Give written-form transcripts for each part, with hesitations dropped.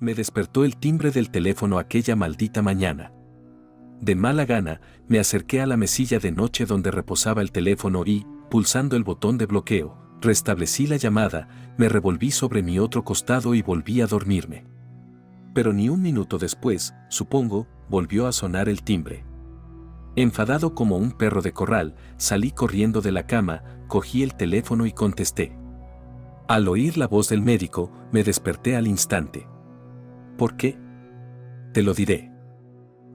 Me despertó el timbre del teléfono aquella maldita mañana. De mala gana, me acerqué a la mesilla de noche donde reposaba el teléfono y, pulsando el botón de bloqueo, restablecí la llamada, me revolví sobre mi otro costado y volví a dormirme. Pero ni un minuto después, supongo, volvió a sonar el timbre. Enfadado como un perro de corral, salí corriendo de la cama, cogí el teléfono y contesté. Al oír la voz del médico, me desperté al instante. ¿Por qué? Te lo diré.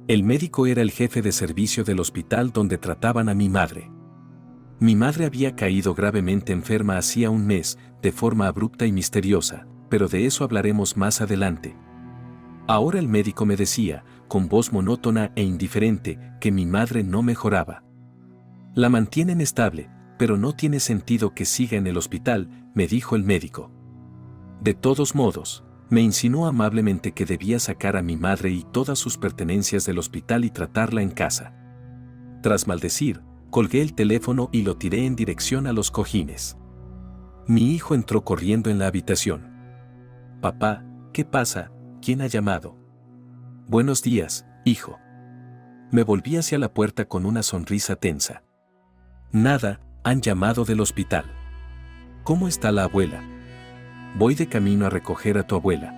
El médico era el jefe de servicio del hospital donde trataban a mi madre. Mi madre había caído gravemente enferma hacía un mes, de forma abrupta y misteriosa, pero de eso hablaremos más adelante. Ahora el médico me decía, con voz monótona e indiferente, que mi madre no mejoraba. La mantienen estable, pero no tiene sentido que siga en el hospital, me dijo el médico. De todos modos, me insinuó amablemente que debía sacar a mi madre y todas sus pertenencias del hospital y tratarla en casa. Tras maldecir, colgué el teléfono y lo tiré en dirección a los cojines. Mi hijo entró corriendo en la habitación. Papá, ¿qué pasa? ¿Quién ha llamado? Buenos días, hijo. Me volví hacia la puerta con una sonrisa tensa. Nada, han llamado del hospital. ¿Cómo está la abuela? Voy de camino a recoger a tu abuela.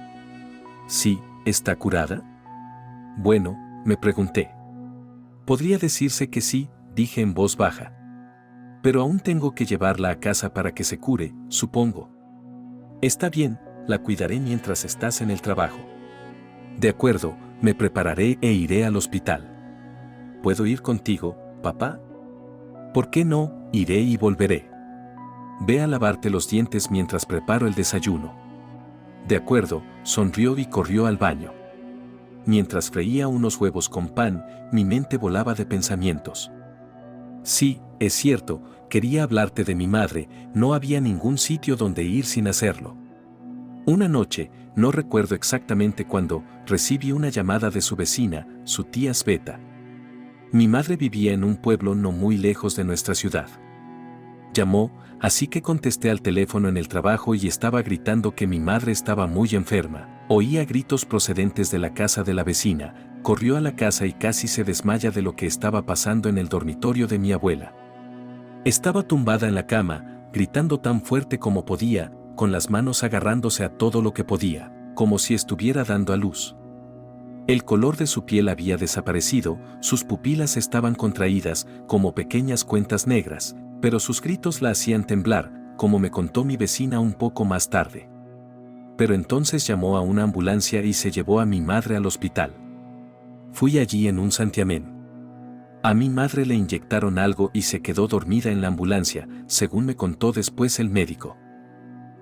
Sí, ¿está curada? Bueno, me pregunté. Podría decirse que sí, dije en voz baja. Pero aún tengo que llevarla a casa para que se cure, supongo. Está bien, la cuidaré mientras estás en el trabajo. De acuerdo, me prepararé e iré al hospital. ¿Puedo ir contigo, papá? ¿Por qué no? Iré y volveré. Ve a lavarte los dientes mientras preparo el desayuno. De acuerdo, sonrió y corrió al baño. Mientras freía unos huevos con pan, mi mente volaba de pensamientos. Sí, es cierto, quería hablarte de mi madre, no había ningún sitio donde ir sin hacerlo. Una noche, no recuerdo exactamente cuándo, recibí una llamada de su vecina, su tía Sveta. Mi madre vivía en un pueblo no muy lejos de nuestra ciudad. Llamó, así que contesté al teléfono en el trabajo y estaba gritando que mi madre estaba muy enferma. Oía gritos procedentes de la casa de la vecina, corrió a la casa y casi se desmaya de lo que estaba pasando en el dormitorio de mi abuela. Estaba tumbada en la cama, gritando tan fuerte como podía, con las manos agarrándose a todo lo que podía, como si estuviera dando a luz. El color de su piel había desaparecido, sus pupilas estaban contraídas, como pequeñas cuentas negras, pero sus gritos la hacían temblar, como me contó mi vecina un poco más tarde. Pero entonces llamó a una ambulancia y se llevó a mi madre al hospital. Fui allí en un santiamén. A mi madre le inyectaron algo y se quedó dormida en la ambulancia, según me contó después el médico.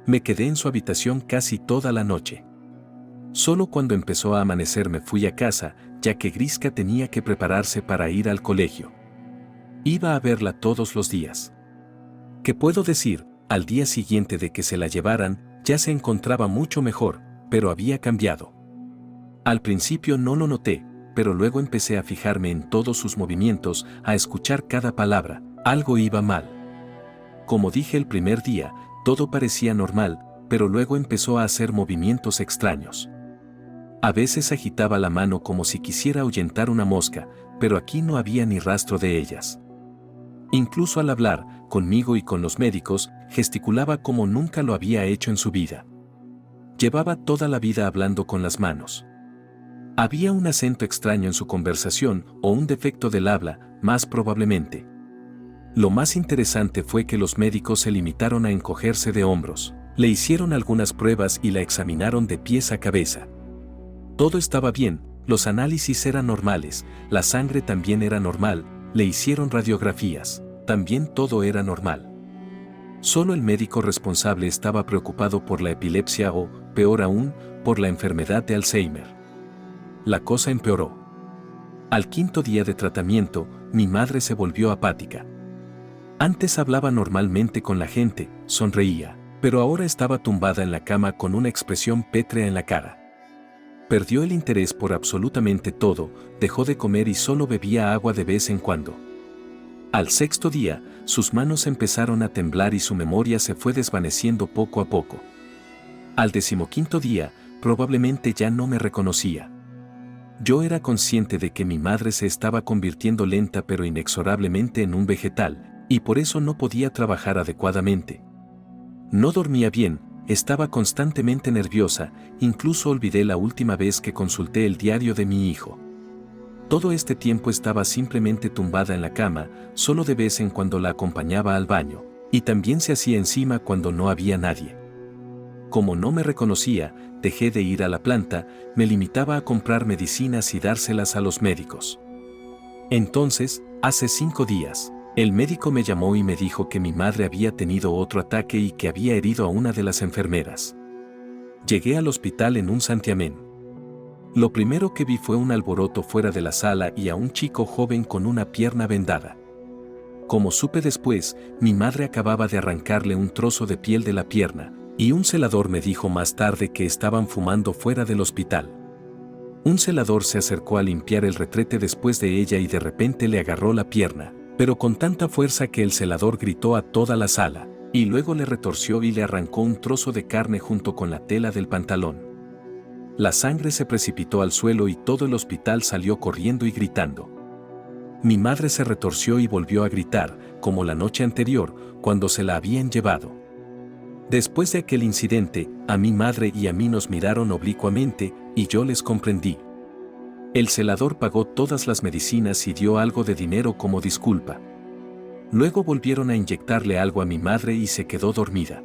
Me quedé en su habitación casi toda la noche. Solo cuando empezó a amanecer me fui a casa, ya que Griska tenía que prepararse para ir al colegio. Iba a verla todos los días. ¿Qué puedo decir? Al día siguiente de que se la llevaran, ya se encontraba mucho mejor, pero había cambiado. Al principio no lo noté, pero luego empecé a fijarme en todos sus movimientos, a escuchar cada palabra. Algo iba mal. Como dije el primer día, todo parecía normal, pero luego empezó a hacer movimientos extraños. A veces agitaba la mano como si quisiera ahuyentar una mosca, pero aquí no había ni rastro de ellas. Incluso al hablar, conmigo y con los médicos, gesticulaba como nunca lo había hecho en su vida. Llevaba toda la vida hablando con las manos. Había un acento extraño en su conversación o un defecto del habla, más probablemente. Lo más interesante fue que los médicos se limitaron a encogerse de hombros. Le hicieron algunas pruebas y la examinaron de pies a cabeza. Todo estaba bien, los análisis eran normales, la sangre también era normal, le hicieron radiografías, también todo era normal. Solo el médico responsable estaba preocupado por la epilepsia o, peor aún, por la enfermedad de Alzheimer. La cosa empeoró. Al quinto día de tratamiento, mi madre se volvió apática. Antes hablaba normalmente con la gente, sonreía, pero ahora estaba tumbada en la cama con una expresión pétrea en la cara. Perdió el interés por absolutamente todo, dejó de comer y solo bebía agua de vez en cuando. Al sexto día, sus manos empezaron a temblar y su memoria se fue desvaneciendo poco a poco. Al 15º día, probablemente ya no me reconocía. Yo era consciente de que mi madre se estaba convirtiendo lenta pero inexorablemente en un vegetal, y por eso no podía trabajar adecuadamente. No dormía bien, estaba constantemente nerviosa, incluso olvidé la última vez que consulté el diario de mi hijo. Todo este tiempo estaba simplemente tumbada en la cama, solo de vez en cuando la acompañaba al baño, y también se hacía encima cuando no había nadie. Como no me reconocía, dejé de ir a la planta, me limitaba a comprar medicinas y dárselas a los médicos. Entonces, hace 5 días, el médico me llamó y me dijo que mi madre había tenido otro ataque y que había herido a una de las enfermeras. Llegué al hospital en un santiamén. Lo primero que vi fue un alboroto fuera de la sala y a un chico joven con una pierna vendada. Como supe después, mi madre acababa de arrancarle un trozo de piel de la pierna, y un celador me dijo más tarde que estaban fumando fuera del hospital. Un celador se acercó a limpiar el retrete después de ella y de repente le agarró la pierna, pero con tanta fuerza que el celador gritó a toda la sala, y luego le retorció y le arrancó un trozo de carne junto con la tela del pantalón. La sangre se precipitó al suelo y todo el hospital salió corriendo y gritando. Mi madre se retorció y volvió a gritar, como la noche anterior, cuando se la habían llevado. Después de aquel incidente, a mi madre y a mí nos miraron oblicuamente, y yo les comprendí. El celador pagó todas las medicinas y dio algo de dinero como disculpa. Luego volvieron a inyectarle algo a mi madre y se quedó dormida.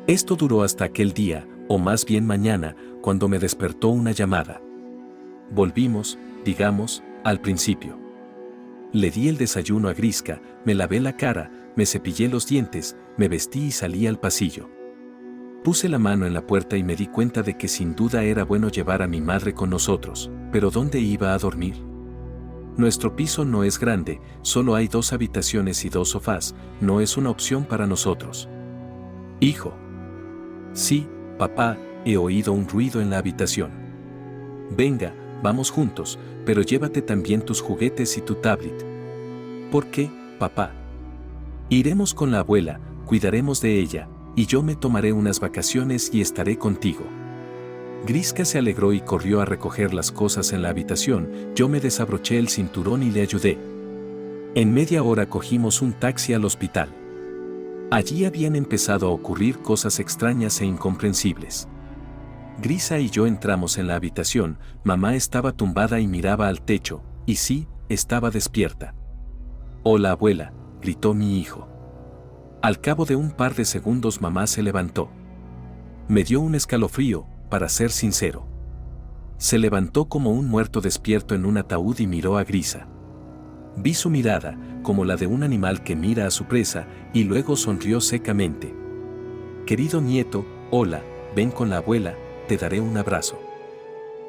Esto duró hasta aquel día, o más bien mañana, cuando me despertó una llamada. Volvimos, digamos, al principio. Le di el desayuno a Griska, me lavé la cara, me cepillé los dientes, me vestí y salí al pasillo. Puse la mano en la puerta y me di cuenta de que sin duda era bueno llevar a mi madre con nosotros, pero ¿dónde iba a dormir? Nuestro piso no es grande, solo hay 2 habitaciones y 2 sofás, no es una opción para nosotros. Hijo. Sí, papá, he oído un ruido en la habitación. Venga, vamos juntos, pero llévate también tus juguetes y tu tablet. ¿Por qué, papá? Iremos con la abuela, cuidaremos de ella, y yo me tomaré unas vacaciones y estaré contigo. Griska se alegró y corrió a recoger las cosas en la habitación, yo me desabroché el cinturón y le ayudé. En media hora cogimos un taxi al hospital. Allí habían empezado a ocurrir cosas extrañas e incomprensibles. Grisa y yo entramos en la habitación, mamá estaba tumbada y miraba al techo, y sí, estaba despierta. «Hola abuela», gritó mi hijo. Al cabo de un par de segundos mamá se levantó. Me dio un escalofrío, para ser sincero. Se levantó como un muerto despierto en un ataúd y miró a Grisa. Vi su mirada, como la de un animal que mira a su presa, y luego sonrió secamente. «Querido nieto, hola, ven con la abuela, te daré un abrazo».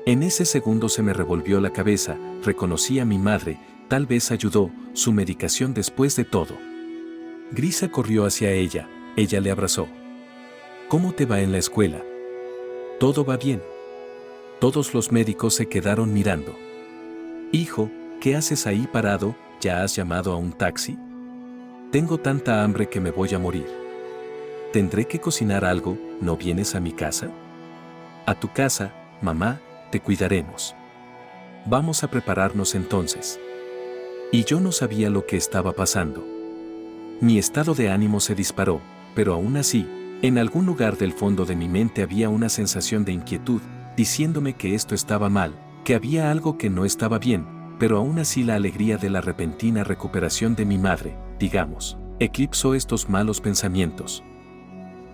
En ese segundo se me revolvió la cabeza, reconocí a mi madre, tal vez ayudó, su medicación después de todo. Grisa corrió hacia ella le abrazó. «¿Cómo te va en la escuela?» «Todo va bien». Todos los médicos se quedaron mirando. «Hijo, ¿qué haces ahí parado? ¿Ya has llamado a un taxi?» «Tengo tanta hambre que me voy a morir». «Tendré que cocinar algo, ¿no vienes a mi casa?» «A tu casa, mamá, te cuidaremos». «Vamos a prepararnos entonces». Y yo no sabía lo que estaba pasando. Mi estado de ánimo se disparó, pero aún así, en algún lugar del fondo de mi mente había una sensación de inquietud, diciéndome que esto estaba mal, que había algo que no estaba bien, pero aún así la alegría de la repentina recuperación de mi madre, digamos, eclipsó estos malos pensamientos.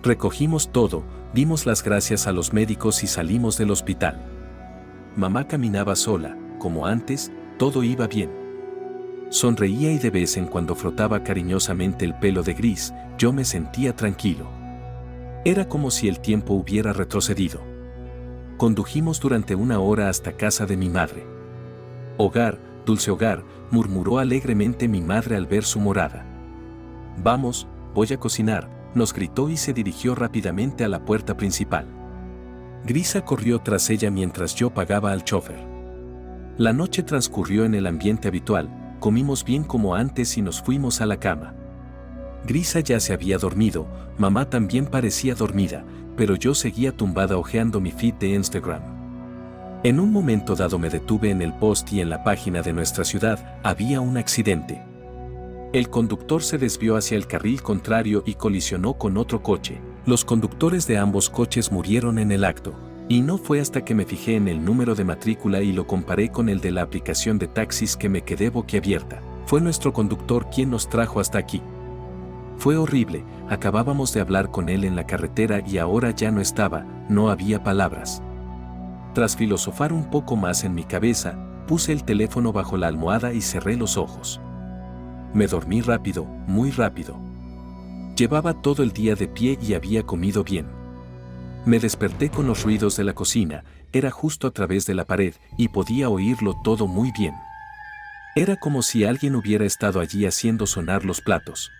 Recogimos todo, dimos las gracias a los médicos y salimos del hospital. Mamá caminaba sola, como antes, todo iba bien. Sonreía y de vez en cuando frotaba cariñosamente el pelo de Gris, yo me sentía tranquilo. Era como si el tiempo hubiera retrocedido. Condujimos durante 1 hora hasta casa de mi madre. «Hogar, dulce hogar», murmuró alegremente mi madre al ver su morada. «Vamos, voy a cocinar», nos gritó y se dirigió rápidamente a la puerta principal. Grisa corrió tras ella mientras yo pagaba al chofer. La noche transcurrió en el ambiente habitual, comimos bien como antes y nos fuimos a la cama. Grisa ya se había dormido, mamá también parecía dormida, pero yo seguía tumbada hojeando mi feed de Instagram. En un momento dado me detuve en el post y en la página de nuestra ciudad había un accidente. El conductor se desvió hacia el carril contrario y colisionó con otro coche. Los conductores de ambos coches murieron en el acto, y no fue hasta que me fijé en el número de matrícula y lo comparé con el de la aplicación de taxis que me quedé boquiabierta. Fue nuestro conductor quien nos trajo hasta aquí. Fue horrible, acabábamos de hablar con él en la carretera y ahora ya no estaba, no había palabras. Tras filosofar un poco más en mi cabeza, puse el teléfono bajo la almohada y cerré los ojos. Me dormí rápido, muy rápido. Llevaba todo el día de pie y había comido bien. Me desperté con los ruidos de la cocina, era justo a través de la pared y podía oírlo todo muy bien. Era como si alguien hubiera estado allí haciendo sonar los platos.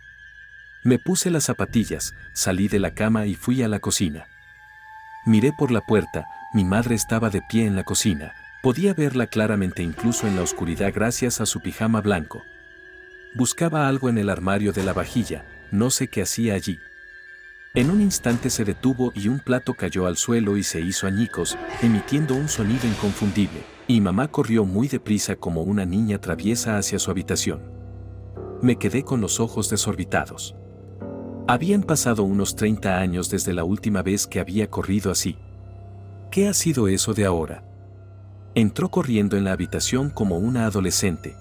Me puse las zapatillas, salí de la cama y fui a la cocina. Miré por la puerta, mi madre estaba de pie en la cocina, podía verla claramente incluso en la oscuridad gracias a su pijama blanco. Buscaba algo en el armario de la vajilla, no sé qué hacía allí. En un instante se detuvo y un plato cayó al suelo y se hizo añicos, emitiendo un sonido inconfundible, y mamá corrió muy deprisa como una niña traviesa hacia su habitación. Me quedé con los ojos desorbitados. Habían pasado unos 30 años desde la última vez que había corrido así. ¿Qué ha sido eso de ahora? Entró corriendo en la habitación como una adolescente.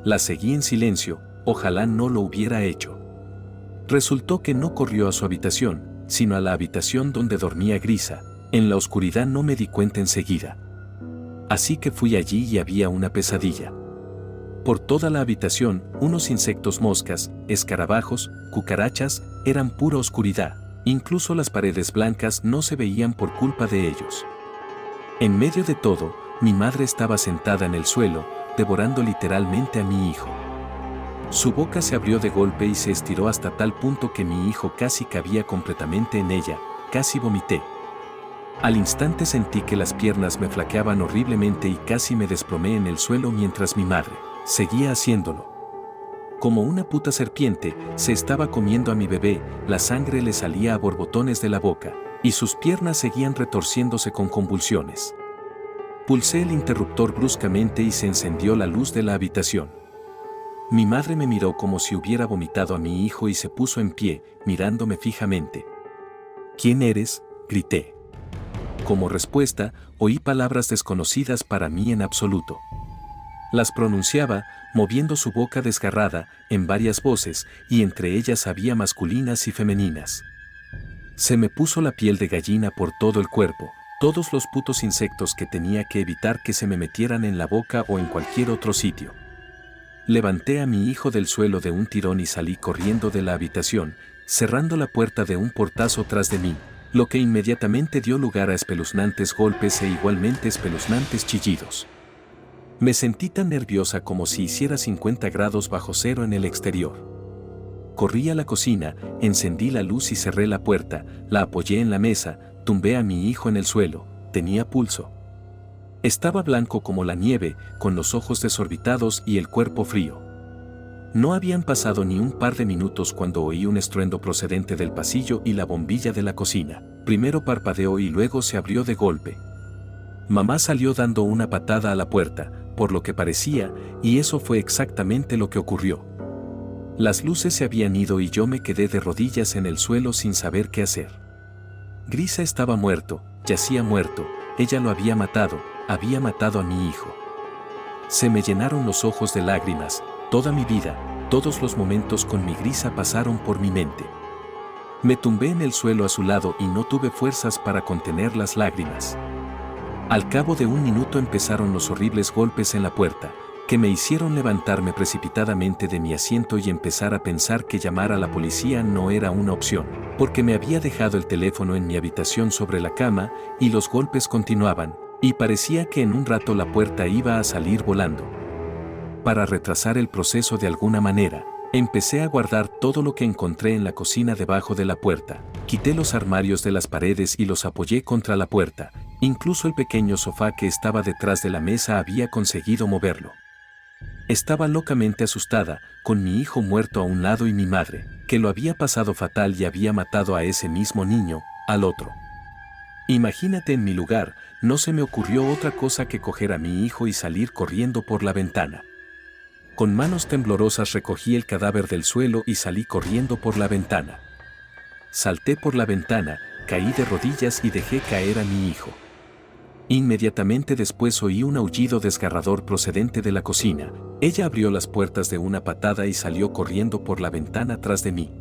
La seguí en silencio, ojalá no lo hubiera hecho. Resultó que no corrió a su habitación, sino a la habitación donde dormía Grisa. En la oscuridad no me di cuenta enseguida. Así que fui allí y había una pesadilla. Por toda la habitación, unos insectos moscas, escarabajos, cucarachas, eran pura oscuridad. Incluso las paredes blancas no se veían por culpa de ellos. En medio de todo, mi madre estaba sentada en el suelo, devorando literalmente a mi hijo. Su boca se abrió de golpe y se estiró hasta tal punto que mi hijo casi cabía completamente en ella, casi vomité. Al instante sentí que las piernas me flaqueaban horriblemente y casi me desplomé en el suelo mientras mi madre seguía haciéndolo. Como una puta serpiente, se estaba comiendo a mi bebé, la sangre le salía a borbotones de la boca, y sus piernas seguían retorciéndose con convulsiones. Pulsé el interruptor bruscamente y se encendió la luz de la habitación. Mi madre me miró como si hubiera vomitado a mi hijo y se puso en pie, mirándome fijamente. ¿Quién eres?, grité. Como respuesta, oí palabras desconocidas para mí en absoluto. Las pronunciaba, moviendo su boca desgarrada, en varias voces, y entre ellas había masculinas y femeninas. Se me puso la piel de gallina por todo el cuerpo. Todos los putos insectos que tenía que evitar que se me metieran en la boca o en cualquier otro sitio. Levanté a mi hijo del suelo de un tirón y salí corriendo de la habitación, cerrando la puerta de un portazo tras de mí, lo que inmediatamente dio lugar a espeluznantes golpes e igualmente espeluznantes chillidos. Me sentí tan nerviosa como si hiciera 50 grados bajo cero en el exterior. Corrí a la cocina, encendí la luz y cerré la puerta, la apoyé en la mesa, tumbé a mi hijo en el suelo, tenía pulso. Estaba blanco como la nieve, con los ojos desorbitados y el cuerpo frío. No habían pasado ni un par de minutos cuando oí un estruendo procedente del pasillo y la bombilla de la cocina. Primero parpadeó y luego se abrió de golpe. Mamá salió dando una patada a la puerta, por lo que parecía, y eso fue exactamente lo que ocurrió. Las luces se habían ido y yo me quedé de rodillas en el suelo sin saber qué hacer. Grisa estaba muerto, yacía muerto, ella lo había matado a mi hijo. Se me llenaron los ojos de lágrimas, toda mi vida, todos los momentos con mi Grisa pasaron por mi mente. Me tumbé en el suelo a su lado y no tuve fuerzas para contener las lágrimas. Al cabo de un minuto empezaron los horribles golpes en la puerta, que me hicieron levantarme precipitadamente de mi asiento y empezar a pensar que llamar a la policía no era una opción, porque me había dejado el teléfono en mi habitación sobre la cama y los golpes continuaban, y parecía que en un rato la puerta iba a salir volando. Para retrasar el proceso de alguna manera, empecé a guardar todo lo que encontré en la cocina debajo de la puerta. Quité los armarios de las paredes y los apoyé contra la puerta. Incluso el pequeño sofá que estaba detrás de la mesa había conseguido moverlo. Estaba locamente asustada, con mi hijo muerto a un lado y mi madre, que lo había pasado fatal y había matado a ese mismo niño, al otro. Imagínate en mi lugar, no se me ocurrió otra cosa que coger a mi hijo y salir corriendo por la ventana. Con manos temblorosas recogí el cadáver del suelo y salí corriendo por la ventana. Salté por la ventana, caí de rodillas y dejé caer a mi hijo. Inmediatamente después oí un aullido desgarrador procedente de la cocina. Ella abrió las puertas de una patada y salió corriendo por la ventana tras de mí.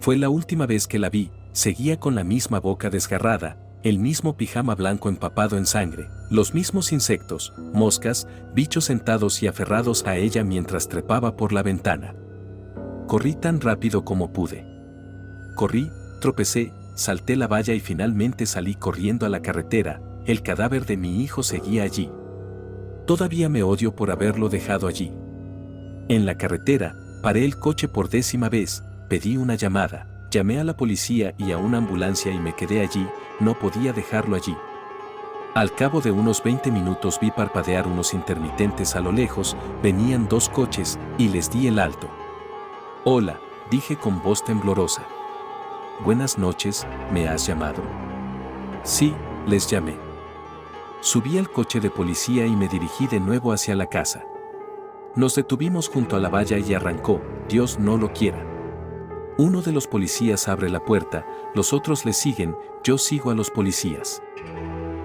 Fue la última vez que la vi, seguía con la misma boca desgarrada, el mismo pijama blanco empapado en sangre, los mismos insectos, moscas, bichos sentados y aferrados a ella mientras trepaba por la ventana. Corrí tan rápido como pude. Corrí, tropecé, salté la valla y finalmente salí corriendo a la carretera. El cadáver de mi hijo seguía allí. Todavía me odio por haberlo dejado allí. En la carretera, paré el coche por 10ª vez, pedí una llamada, llamé a la policía y a una ambulancia y me quedé allí, no podía dejarlo allí. Al cabo de unos 20 minutos vi parpadear unos intermitentes a lo lejos, venían 2 coches y les di el alto. Hola, dije con voz temblorosa. Buenas noches, ¿me has llamado? Sí, les llamé. Subí al coche de policía y me dirigí de nuevo hacia la casa. Nos detuvimos junto a la valla y arrancó, Dios no lo quiera. Uno de los policías abre la puerta, los otros le siguen, yo sigo a los policías.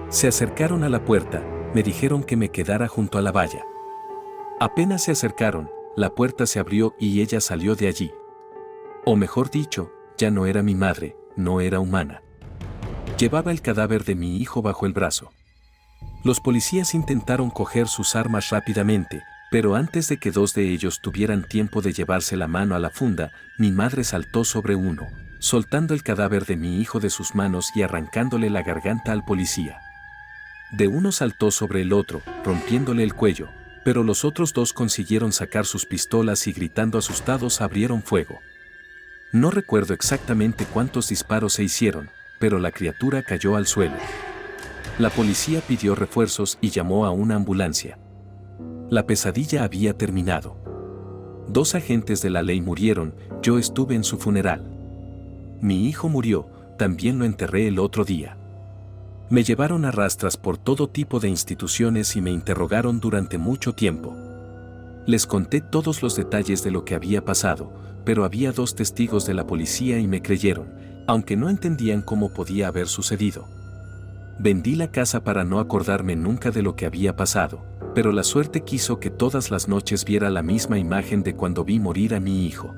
Se acercaron a la puerta, me dijeron que me quedara junto a la valla. Apenas se acercaron, la puerta se abrió y ella salió de allí. O mejor dicho, ya no era mi madre, no era humana. Llevaba el cadáver de mi hijo bajo el brazo. Los policías intentaron coger sus armas rápidamente, pero antes de que 2 de ellos tuvieran tiempo de llevarse la mano a la funda, mi madre saltó sobre uno, soltando el cadáver de mi hijo de sus manos y arrancándole la garganta al policía. De uno saltó sobre el otro, rompiéndole el cuello, pero los otros 2 consiguieron sacar sus pistolas y gritando asustados abrieron fuego. No recuerdo exactamente cuántos disparos se hicieron, pero la criatura cayó al suelo. La policía pidió refuerzos y llamó a una ambulancia. La pesadilla había terminado. 2 agentes de la ley murieron, yo estuve en su funeral. Mi hijo murió, también lo enterré el otro día. Me llevaron a rastras por todo tipo de instituciones y me interrogaron durante mucho tiempo. Les conté todos los detalles de lo que había pasado, pero había 2 testigos de la policía y me creyeron, aunque no entendían cómo podía haber sucedido. Vendí la casa para no acordarme nunca de lo que había pasado, pero la suerte quiso que todas las noches viera la misma imagen de cuando vi morir a mi hijo.